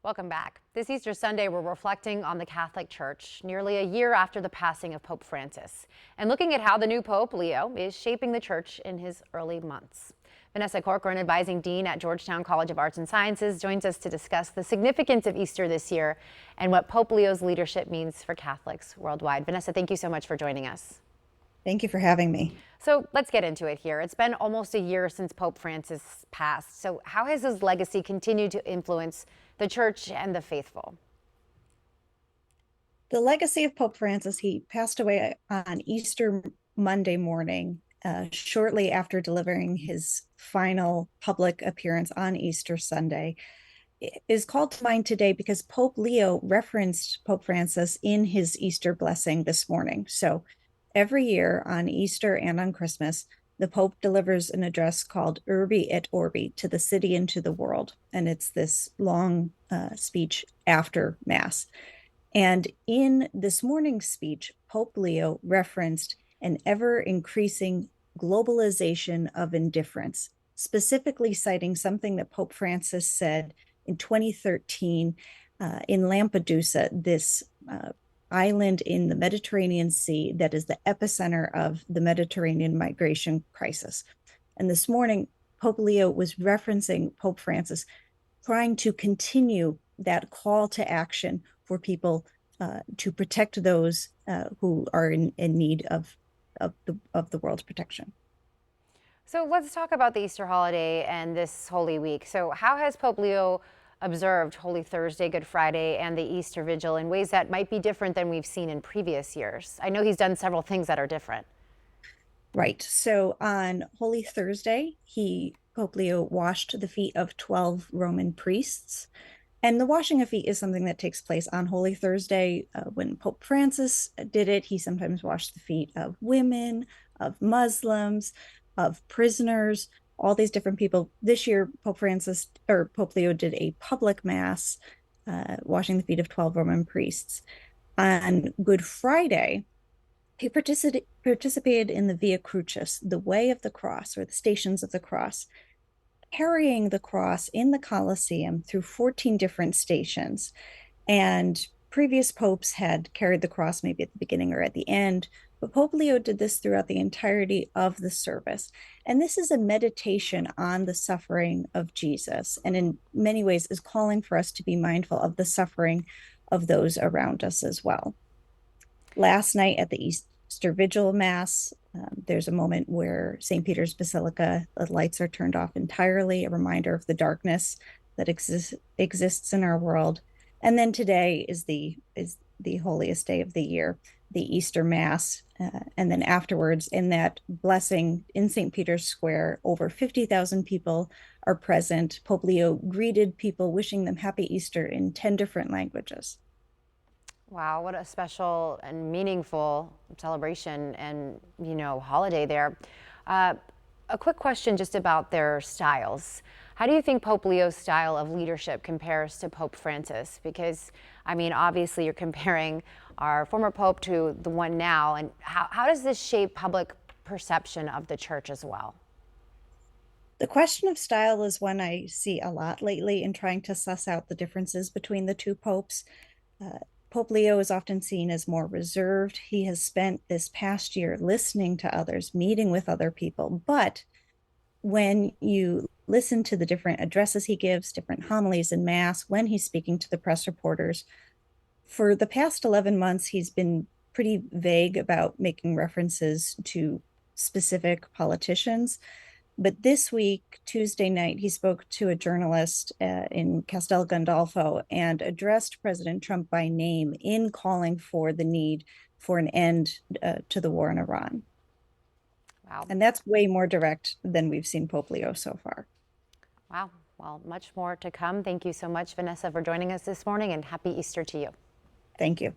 Welcome back. This Easter Sunday, we're reflecting on the Catholic Church nearly a year after the passing of Pope Francis and looking at how the new Pope Leo is shaping the church in his early months. Vanessa Corcoran, advising dean at Georgetown College of Arts and Sciences, joins us to discuss the significance of Easter this year and what Pope Leo's leadership means for Catholics worldwide. Vanessa, thank you so much for joining us. Thank you for having me. So let's get into it here. It's been almost a year since Pope Francis passed. So how has his legacy continued to influence the church and the faithful? The legacy of Pope Francis, he passed away on Easter Monday morning, shortly after delivering his final public appearance on Easter Sunday, is called to mind today because Pope Leo referenced Pope Francis in his Easter blessing this morning. So every year on Easter and on Christmas, the Pope delivers an address called Urbi et Orbi, to the city and to the world. And it's this long speech after Mass. And in this morning's speech, Pope Leo referenced an ever increasing globalization of indifference, specifically citing something that Pope Francis said in 2013 in Lampedusa, this island in the Mediterranean Sea that is the epicenter of the Mediterranean migration crisis. And this morning, Pope Leo was referencing Pope Francis trying to continue that call to action for people to protect those who are in need of the world's protection. So let's talk about the Easter holiday and this Holy Week. So how has Pope Leo observed Holy Thursday, Good Friday, and the Easter Vigil in ways that might be different than we've seen in previous years? I know he's done several things that are different. Right. So on Holy Thursday, Pope Leo washed the feet of 12 Roman priests. And the washing of feet is something that takes place on Holy Thursday. When Pope Francis did it, he sometimes washed the feet of women, of Muslims, of prisoners, all these different people. This year, Pope Leo did a public mass, washing the feet of 12 Roman priests. On Good Friday, he participated in the Via Crucis, the way of the cross, or the stations of the cross, carrying the cross in the Colosseum through 14 different stations. And previous popes had carried the cross maybe at the beginning or at the end, but Pope Leo did this throughout the entirety of the service. And this is a meditation on the suffering of Jesus, and in many ways is calling for us to be mindful of the suffering of those around us as well. Last night at the Easter Vigil Mass, there's a moment where St. Peter's Basilica, the lights are turned off entirely, a reminder of the darkness that exists in our world. And then today is the holiest day of the year, the Easter Mass. And then afterwards, in that blessing in St. Peter's Square, over 50,000 people are present. Pope Leo greeted people, wishing them happy Easter in 10 different languages. Wow, what a special and meaningful celebration and, holiday there. A quick question just about their styles. How do you think Pope Leo's style of leadership compares to Pope Francis? Because, obviously you're comparing our former Pope to the one now. And how does this shape public perception of the church as well? The question of style is one I see a lot lately in trying to suss out the differences between the two popes. Pope Leo is often seen as more reserved. He has spent this past year listening to others, meeting with other people. But when you listen to the different addresses he gives, different homilies in Mass, when he's speaking to the press reporters, for the past 11 months, he's been pretty vague about making references to specific politicians. But this week, Tuesday night, he spoke to a journalist in Castel Gandolfo and addressed President Trump by name in calling for the need for an end to the war in Iran. Wow. And that's way more direct than we've seen Pope Leo so far. Wow. Well, much more to come. Thank you so much, Vanessa, for joining us this morning, and happy Easter to you. Thank you.